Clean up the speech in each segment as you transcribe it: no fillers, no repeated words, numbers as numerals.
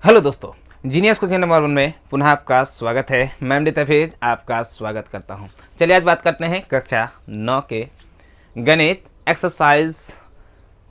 Hello दोस्तों, genius question number 1 में पुनः आपका स्वागत है। मैं अमृत तफेज आपका स्वागत करता हूं। चलिए आज बात करते हैं कक्षा 9 के गणित एक्सरसाइज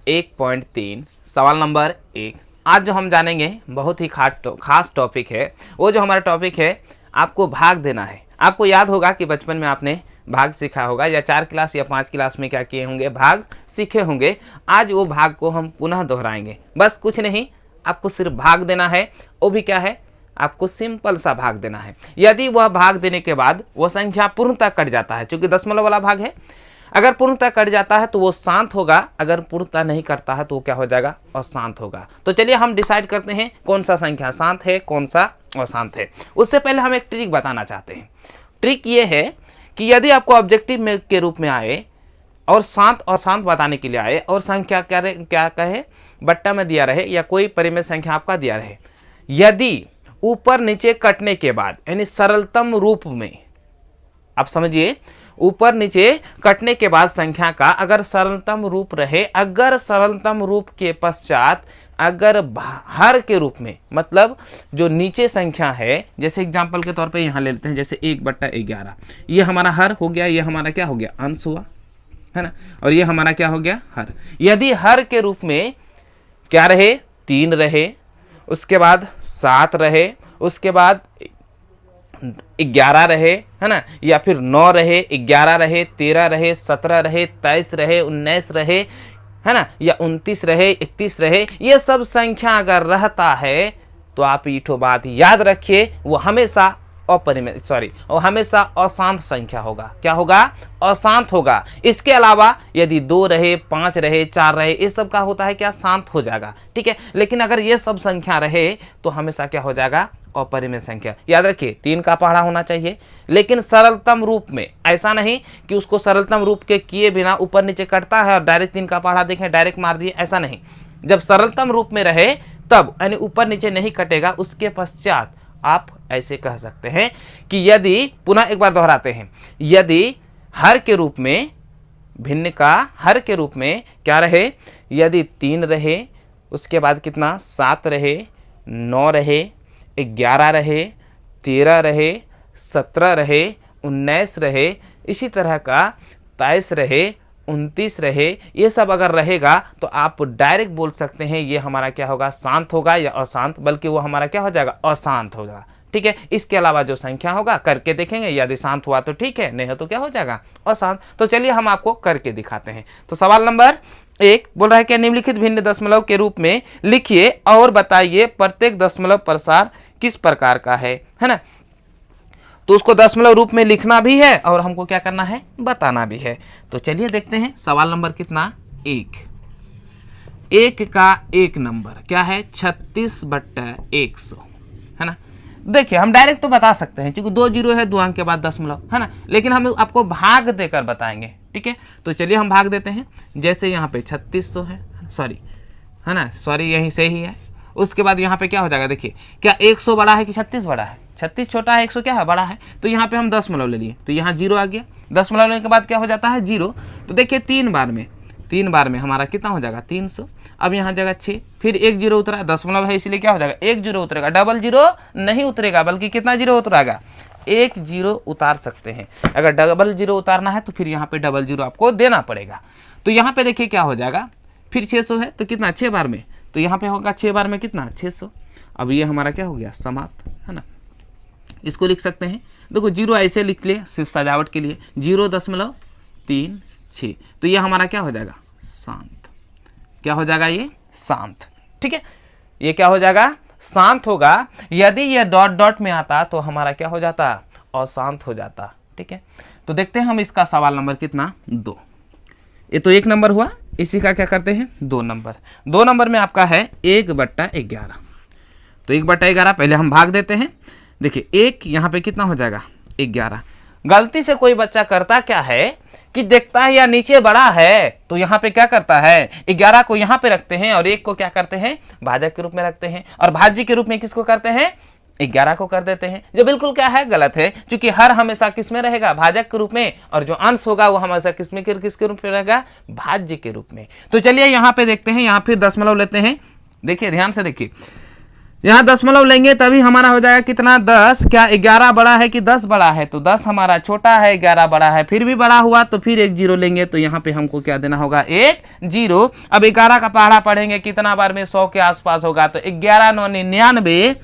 1.3 सवाल नंबर 1। आज जो हम जानेंगे बहुत ही खास टॉपिक है। वो जो हमारा टॉपिक है, आपको भाग देना है। आपको याद होगा कि बचपन में आपने भाग सीखा होगा, या 4 क्लास या 5 क्लास में क्या किए होंगे, भाग सीखे होंगे। आज वो भाग को हम पुनः दोहराएंगे। बस कुछ नहीं, आपको सिर्फ भाग देना है। वो भी क्या है, आपको सिंपल सा भाग देना है। यदि वह भाग देने के बाद वह संख्या पूर्णतः कट जाता है, क्योंकि दशमलव वाला भाग है, अगर पूर्णतः कट जाता है तो वो शांत होगा, अगर पूर्णतः नहीं करता है तो वो क्या हो जाएगा, अशांत होगा। तो चलिए हम डिसाइड करते हैं कौन सा संख्या शांत है, कौन सा अशांत है। उससे पहले हम एक ट्रिक बताना चाहते हैं। ट्रिक ये है कि यदि आपको ऑब्जेक्टिव में के रूप में आए और शांत अशांत बताने के लिए आए, और संख्या क्या कहे, बट्टा में दिया रहे या कोई परिमेय संख्या आपका दिया रहे, यदि ऊपर नीचे कटने के बाद यानी सरलतम रूप में, आप समझिए, ऊपर नीचे कटने के बाद संख्या का अगर सरलतम रूप रहे, अगर सरलतम रूप के पश्चात अगर हर के रूप में, मतलब जो नीचे संख्या है, जैसे एग्जांपल के तौर पे यहाँ ले लेते हैं, जैसे 1/11, ये हमारा हर हो गया, ये हमारा क्या हो गया, अंश हुआ, है ना, और ये हमारा क्या हो गया, हर। यदि हर के रूप में क्या रहे, 3 रहे, उसके बाद 7 रहे, उसके बाद 11 रहे, है ना, या फिर 9 रहे, 11 रहे, 13 रहे, 17 रहे, 23 रहे, 19 रहे, है ना, या 29 रहे, 31 रहे, ये सब संख्या अगर रहता है तो आप ये बात याद रखिए, वो हमेशा वो हमेशा अशांत संख्या होगा। क्या होगा, अशांत होगा। इसके अलावा यदि 2 रहे, 5 रहे, 4 रहे, इस सब का होता है क्या, शांत हो जाएगा, ठीक है। लेकिन अगर ये सब संख्या रहे तो हमेशा क्या हो जाएगा, अपरिमेय संख्या। याद रखिए 3 का पहाड़ा होना चाहिए, लेकिन सरलतम रूप में। ऐसा नहीं कि उसको सरलतम रूप के किए बिना ऊपर नीचे कटता है और डायरेक्ट 3 का पहाड़ा देखें, डायरेक्ट मार दिए, ऐसा नहीं। जब सरलतम रूप में रहे तब, यानी ऊपर नीचे नहीं कटेगा, उसके पश्चात आप ऐसे कह सकते हैं कि यदि, पुनः एक बार दोहराते हैं, यदि हर के रूप में, भिन्न का हर के रूप में क्या रहे, यदि 3 रहे, उसके बाद कितना, 7 रहे, 9 रहे, 11 रहे, 13 रहे, 17 रहे, 19 रहे, इसी तरह का 23 रहे, 29 रहे, ये सब अगर रहेगा तो आप डायरेक्ट बोल सकते हैं ये हमारा क्या होगा, शांत होगा या अशांत, बल्कि वो हमारा क्या हो जाएगा, अशांत होगा, ठीक है। इसके अलावा जो संख्या होगा करके देखेंगे, यदि शांत हुआ तो ठीक है, नहीं हो तो क्या हो जाएगा, अशांत। तो चलिए हम आपको करके दिखाते हैं। तो सवाल नंबर 1 बोल रहा है कि निम्नलिखित भिन्न दशमलव के रूप में लिखिए और बताइए प्रत्येक दशमलव प्रसार किस प्रकार का है ना। तो उसको दशमलव रूप में लिखना भी है और हमको क्या करना है, बताना भी है। तो चलिए देखते हैं सवाल नंबर कितना, 1 का 1 नंबर क्या है, 36/100, है ना। देखिए हम डायरेक्ट तो बता सकते हैं, क्योंकि 2 जीरो है, 2 अंक के बाद दशमलव, है ना, लेकिन हम आपको भाग देकर बताएंगे, ठीक है। तो चलिए हम भाग देते हैं। जैसे यहाँ पे 3600 है, है ना, यहीं से ही है। उसके बाद यहाँ पे क्या हो जाएगा, देखिए क्या 100 बड़ा है कि 36 बड़ा है, 36 छोटा है, 100 क्या है, बड़ा है। तो यहाँ पे हम दशमलव ले लिए, तो यहाँ 0 आ गया। दशमलव लेने के बाद क्या हो जाता है, 0। तो देखिए 3 बार में हमारा कितना हो जाएगा, 300। अब यहाँ जगह 6, फिर 1 0 उतरा, दशमलव है इसलिए क्या हो जाएगा, 1 0 उतरेगा, डबल 0 नहीं उतरेगा, बल्कि कितना 0 उतरेगा, 1 0 उतार सकते हैं। अगर डबल 0 उतारना है तो फिर यहाँ पे डबल 0 आपको देना पड़ेगा। तो यहाँ पे देखिए क्या हो जाएगा, फिर 600 है तो कितना, 6 बार में, तो यहाँ पे होगा 6 बार में कितना, 600। अब ये हमारा क्या हो गया, समाप्त, है ना। इसको लिख सकते हैं, देखो 0 ऐसे लिख ले सिर्फ सजावट के लिए, 0.36। तो ये हमारा क्या हो जाएगा, शांत। क्या हो जाएगा, ये शांत, ठीक है। ये क्या हो जाएगा, शांत होगा। यदि ये डॉट डॉट में आता तो हमारा क्या हो जाता, अशांत हो जाता, ठीक है। तो देखते हैं हम इसका सवाल नंबर कितना, 2। ये तो 1 नंबर हुआ, इसी का क्या करते हैं, 2 नंबर। 2 नंबर में आपका है 1/11। तो 1/11 पहले हम भाग देते हैं। देखिए 1 यहाँ पे कितना हो जाएगा, 11। गलती से कोई बच्चा करता क्या है कि देखता है या नीचे बड़ा है तो यहाँ पे क्या करता है, 11 को यहाँ पे रखते हैं और 1 को क्या करते हैं, भाजक के रूप में रखते हैं, और भाज्य के रूप में किसको करते हैं, 11 को कर देते हैं, जो बिल्कुल क्या है, गलत है। क्योंकि हर हमेशा किस में रहेगा, भाजक के रूप में, और जो अंश होगा वो हमेशा किसके रूप में रहेगा, भाज्य के रूप में। तो चलिए यहाँ पे देखते हैं, यहाँ फिर दशमलव लेते हैं। देखिए ध्यान से देखिए, यहाँ दशमलव लेंगे तभी हमारा हो जाएगा कितना 10। क्या 11 बड़ा है कि 10 बड़ा है? तो 10 हमारा छोटा है, 11 बड़ा है, फिर भी बड़ा हुआ तो फिर एक जीरो लेंगे, तो यहाँ पे हमको क्या देना होगा? एक जीरो। अब 11 का पहाड़ा पढ़ेंगे कितना बार में 100 के आसपास होगा, तो 11 9 99,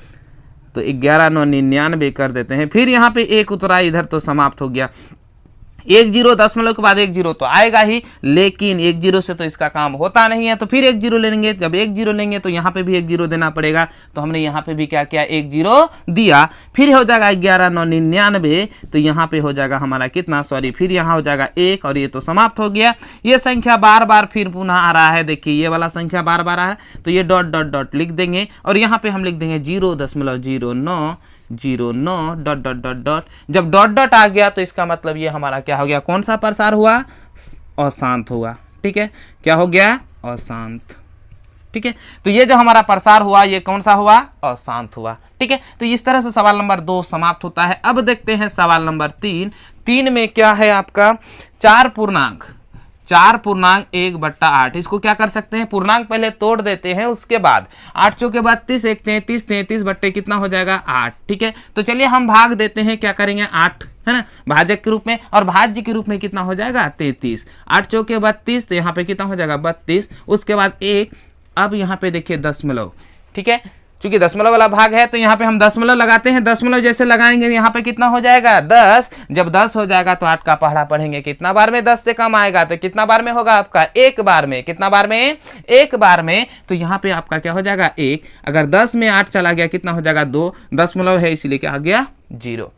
तो 11 9 99 कर देते हैं। फिर यहाँ पे एक उतरा इधर तो समाप्त हो गया। एक जीरो, दशमलव के बाद एक जीरो तो आएगा ही, लेकिन एक जीरो से तो इसका काम होता नहीं है, तो फिर एक जीरो लेंगे। जब एक जीरो लेंगे तो यहाँ पे भी एक जीरो देना पड़ेगा, तो हमने यहाँ पे भी क्या किया? एक जीरो दिया। फिर हो जाएगा 11 9 99, तो यहाँ पे हो जाएगा हमारा कितना? सॉरी, फिर यहाँ हो जाएगा एक, और ये तो समाप्त हो गया। ये संख्या बार बार फिर पुनः आ रहा है, देखिए ये वाला संख्या बार बार आ रहा है, तो ये डॉट डॉट डॉट लिख देंगे, और यहाँ पे हम लिख देंगे 0.09 डॉट डॉट डॉट डॉट। जब डॉट डॉट आ गया तो इसका मतलब ये हमारा क्या हो गया? कौन सा प्रसार हुआ? अशांत हुआ। ठीक है, क्या हो गया? अशांत। ठीक है, तो ये जो हमारा प्रसार हुआ ये कौन सा हुआ? अशांत हुआ। ठीक है, तो इस तरह से सवाल नंबर 2 समाप्त होता है। अब देखते हैं सवाल नंबर 3। 3 में क्या है आपका? 4.1/8। इसको क्या कर सकते हैं? पूर्णांक पहले तोड़ देते हैं, उसके बाद 8 चौके 32, 1 33, 33 बट्टे कितना हो जाएगा? 8। ठीक है, तो चलिए हम भाग देते हैं, क्या करेंगे? 8 है ना, भाजक के रूप में, और भाज्य के रूप में कितना हो जाएगा? 33। 8 चौके 32, तो यहाँ पे कितना हो जाएगा? 32। उसके बाद 1, अब यहाँ पे देखिए दशमलव। ठीक है, चूंकि दशमलव वाला भाग है तो यहाँ पे हम दशमलव लगाते हैं। दशमलव जैसे लगाएंगे यहाँ पे कितना हो जाएगा? 10। जब 10 हो जाएगा तो 8 का पहाड़ा पढ़ेंगे कितना बार में? 10 से कम आएगा तो कितना बार में होगा आपका? एक बार में। कितना बार में? एक बार में। तो यहाँ पे आपका क्या हो जाएगा? 1। अगर 10 में 8 चला गया कितना हो जाएगा? 2। दशमलव है इसलिए क्या आ गया? 0।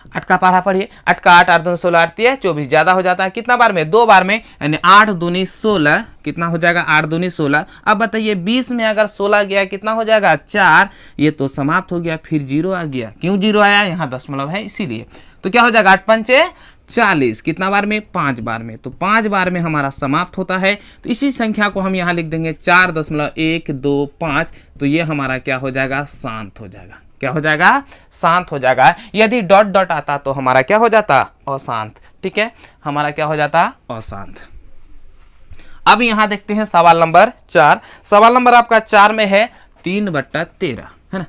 8 का पहाड़ा पढ़िए। 8 का 8, 8 दूनी 16, 8 3 24, ज्यादा हो जाता है कितना बार में? 2 बार में, यानी 8 दूनी 16। कितना हो जाएगा? 8 दूनी 16। अब बताइए 20 में अगर 16 गया कितना हो जाएगा? 4। ये तो समाप्त हो गया, फिर 0 आ गया। क्यों 0 आया? यहाँ दशमलव है इसीलिए। तो क्या हो जाएगा? 8 पंचे 40। कितना बार में? 5 बार में। तो 5 बार में हमारा समाप्त होता है। तो इसी संख्या को हम यहाँ लिख देंगे 4.125। तो ये हमारा क्या हो जाएगा? शांत हो जाएगा। क्या हो जाएगा? शांत हो जाएगा। यदि डॉट डॉट आता तो हमारा क्या हो जाता? अशांत। ठीक है, हमारा क्या हो जाता? अशांत। अब यहां देखते हैं सवाल नंबर 4। सवाल नंबर आपका 4 में है 3/13, है ना?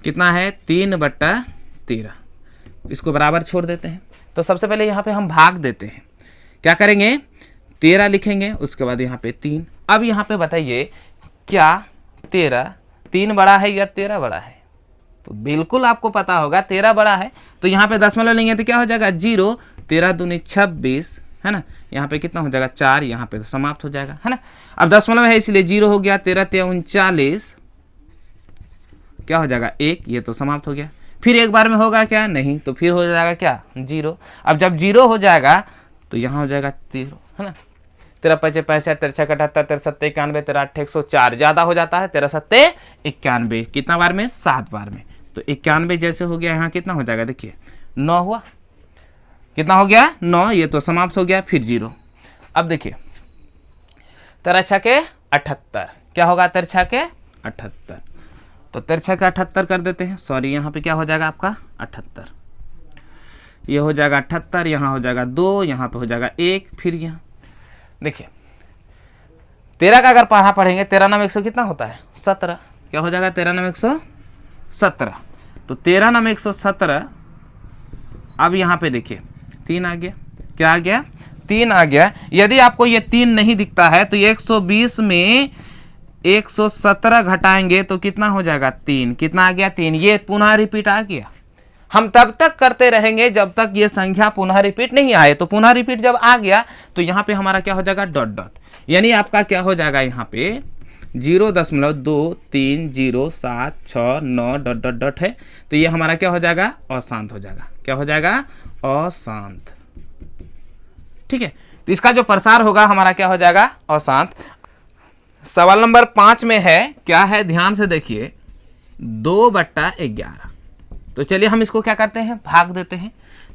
कितना है? 3/13। इसको बराबर छोड़ देते हैं। तो सबसे पहले यहां पे हम भाग देते हैं। क्या करेंगे? 13 लिखेंगे, उसके बाद यहाँ पे 3। अब यहाँ पे बताइए क्या 3 बड़ा है या 13 बड़ा है? तो बिल्कुल आपको पता होगा 13 बड़ा है। तो यहाँ पे दशमलव लेंगे तो क्या हो जाएगा? 0। 13 दूनी 26, है ना? यहाँ पे कितना हो जाएगा? 4। यहाँ पे तो समाप्त हो जाएगा, है ना? अब दशमलव है इसलिए 0 हो गया। 13 3 39, क्या हो जाएगा? 1। ये तो समाप्त हो गया। फिर एक बार में होगा क्या? नहीं। तो फिर हो जाएगा क्या? 0। अब जब 0 हो जाएगा तो यहाँ हो जाएगा 0, है ना? 13 5 65, 13 6 78, 13 7 91, 13 8 104, ज्यादा हो जाता है। 13 7 91, कितना बार में? 7 बार में। तो 91 जैसे हो गया, यहाँ कितना हो जाएगा? देखिए 9 हुआ। कितना हो गया? 9। ये तो समाप्त हो गया, फिर 0। अब देखिए 13 6 के 78, क्या होगा? 13 6 के 78, तो 13 6 के 78 कर देते हैं। सॉरी, यहाँ पे क्या हो जाएगा आपका? 78। ये हो जाएगा 78, यहाँ हो जाएगा 2, यहाँ पे हो जाएगा 1, फिर यहाँ देखिए 13 का अगर पढ़ा पढ़ेंगे 13 नाम 100 कितना होता है? 17। क्या हो जाएगा? 13 नाम 117। तो 13 नाम 117। अब यहाँ पे देखिए 3 आ गया। क्या आ गया? 3 आ गया। यदि आपको ये 3 नहीं दिखता है तो 120 में 117 घटाएंगे तो कितना हो जाएगा? 3। कितना आ गया? 3। ये पुनः रिपीट आ गया। हम तब तक करते रहेंगे जब तक ये संख्या पुनः रिपीट नहीं आए। तो पुनः रिपीट जब आ गया तो यहाँ पे हमारा क्या हो जाएगा? डॉट डॉट, यानी आपका क्या हो जाएगा? यहाँ पे 0.230769 डॉट डॉट डॉट है। तो ये हमारा क्या हो जाएगा? अशांत हो जाएगा। क्या हो जाएगा? अशांत। ठीक है, तो इसका जो प्रसार होगा हमारा क्या हो जाएगा? अशांत। सवाल नंबर 5 में है, क्या है? ध्यान से देखिए, 2/11। तो चलिए हम इसको क्या करते हैं? भाग देते हैं।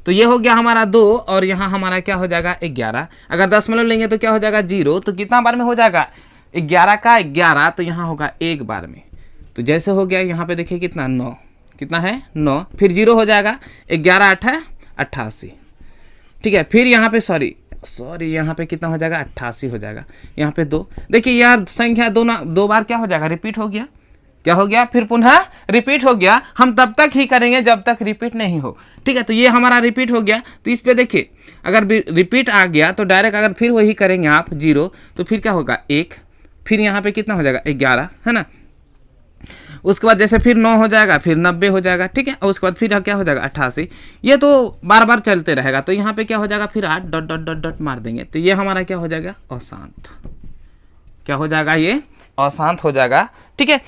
तो ये हो गया हमारा 2, और यहाँ हमारा क्या हो जाएगा? 11। अगर दशमलव लेंगे तो क्या हो जाएगा? 0। तो कितना बार में हो जाएगा? 11 का 11, तो यहाँ होगा एक बार में। तो जैसे हो गया यहाँ पे देखिए कितना? 9। कितना है? 9। फिर 0 हो जाएगा। 11 8 88। ठीक है, फिर यहाँ पे सॉरी सॉरी, यहाँ पे कितना हो जाएगा 88 हो जाएगा। यहाँ पे 2, देखिए यार संख्या दो बार क्या हो जाएगा, रिपीट हो गया। क्या हो गया, फिर पुनः रिपीट हो गया। हम तब तक ही करेंगे जब तक रिपीट नहीं हो, ठीक है। तो ये हमारा रिपीट हो गया। तो इस पे देखिए अगर रिपीट आ गया तो डायरेक्ट अगर फिर वही करेंगे आप 0, तो फिर क्या होगा 1, फिर यहाँ पे कितना हो जाएगा 11, है ना। उसके बाद जैसे फिर 9 हो जाएगा, फिर 90 हो जाएगा, ठीक है। और उसके बाद फिर क्या हो जाएगा 88। ये तो बार बार चलते रहेगा। तो यहाँ पे क्या हो जाएगा, फिर 8 डॉट डॉट डॉट डॉट मार देंगे। तो ये हमारा क्या हो जाएगा, अशांत। क्या हो जाएगा, ये अशांत हो जाएगा, ठीक है।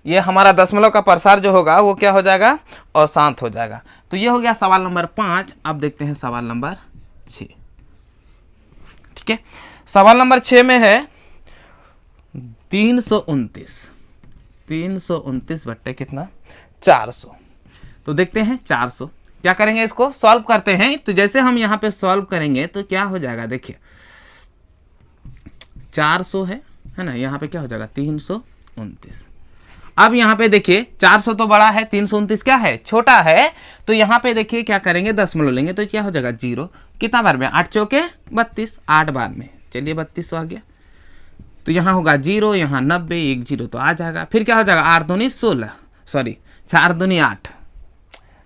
ये हमारा दशमलव का प्रसार जो होगा वो क्या हो जाएगा, अशांत हो जाएगा। तो ये हो गया सवाल नंबर 5। अब देखते हैं सवाल नंबर 6, ठीक है। सवाल नंबर 6 में है 329 बट्टे कितना, 400। तो देखते हैं 400 क्या करेंगे, इसको सॉल्व करते हैं। तो जैसे हम यहाँ पे सॉल्व करेंगे तो क्या हो जाएगा, देखिए 400 है ना, यहाँ पे क्या हो जाएगा 329। अब यहाँ पे देखिए 400 तो बड़ा है, 329 क्या है, छोटा है। तो यहाँ पे देखिए क्या करेंगे, दशमलव लेंगे तो क्या हो जाएगा 0। कितना बार में, 8 चौके 32, 8 बार में, चलिए 32 आ गया। तो यहाँ होगा 0, यहाँ 90, 1 0 तो आ जाएगा। फिर क्या हो जाएगा 8 दूनी 16, सॉरी 4 दूनी 8,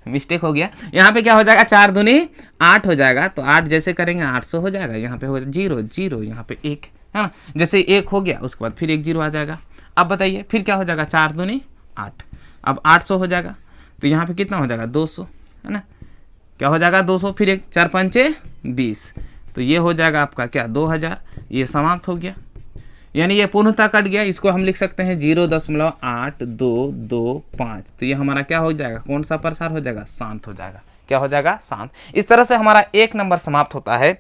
मिस्टेक हो गया। यहाँ पे क्या हो जाएगा 4 दूनी 8 हो जाएगा। तो 8 जैसे करेंगे 800 हो जाएगा। यहाँ पे हो 0 0, यहाँ पे 1 है ना। जैसे 1 हो गया उसके बाद फिर 1 0 आ जाएगा। अब बताइए फिर क्या हो जाएगा, 4 दूनी 8, अब 800 हो जाएगा। तो यहाँ पे कितना हो जाएगा 200, है ना। क्या हो जाएगा 200, फिर 1 4 5 20। तो ये हो जाएगा आपका क्या 2000। ये समाप्त हो गया, यानी ये पूर्णतः कट गया। इसको हम लिख सकते हैं 0.8225। तो ये हमारा क्या हो जाएगा, कौन सा प्रसार हो जाएगा, शांत हो जाएगा। क्या हो जाएगा, शांत। इस तरह से हमारा 1 नंबर समाप्त होता है।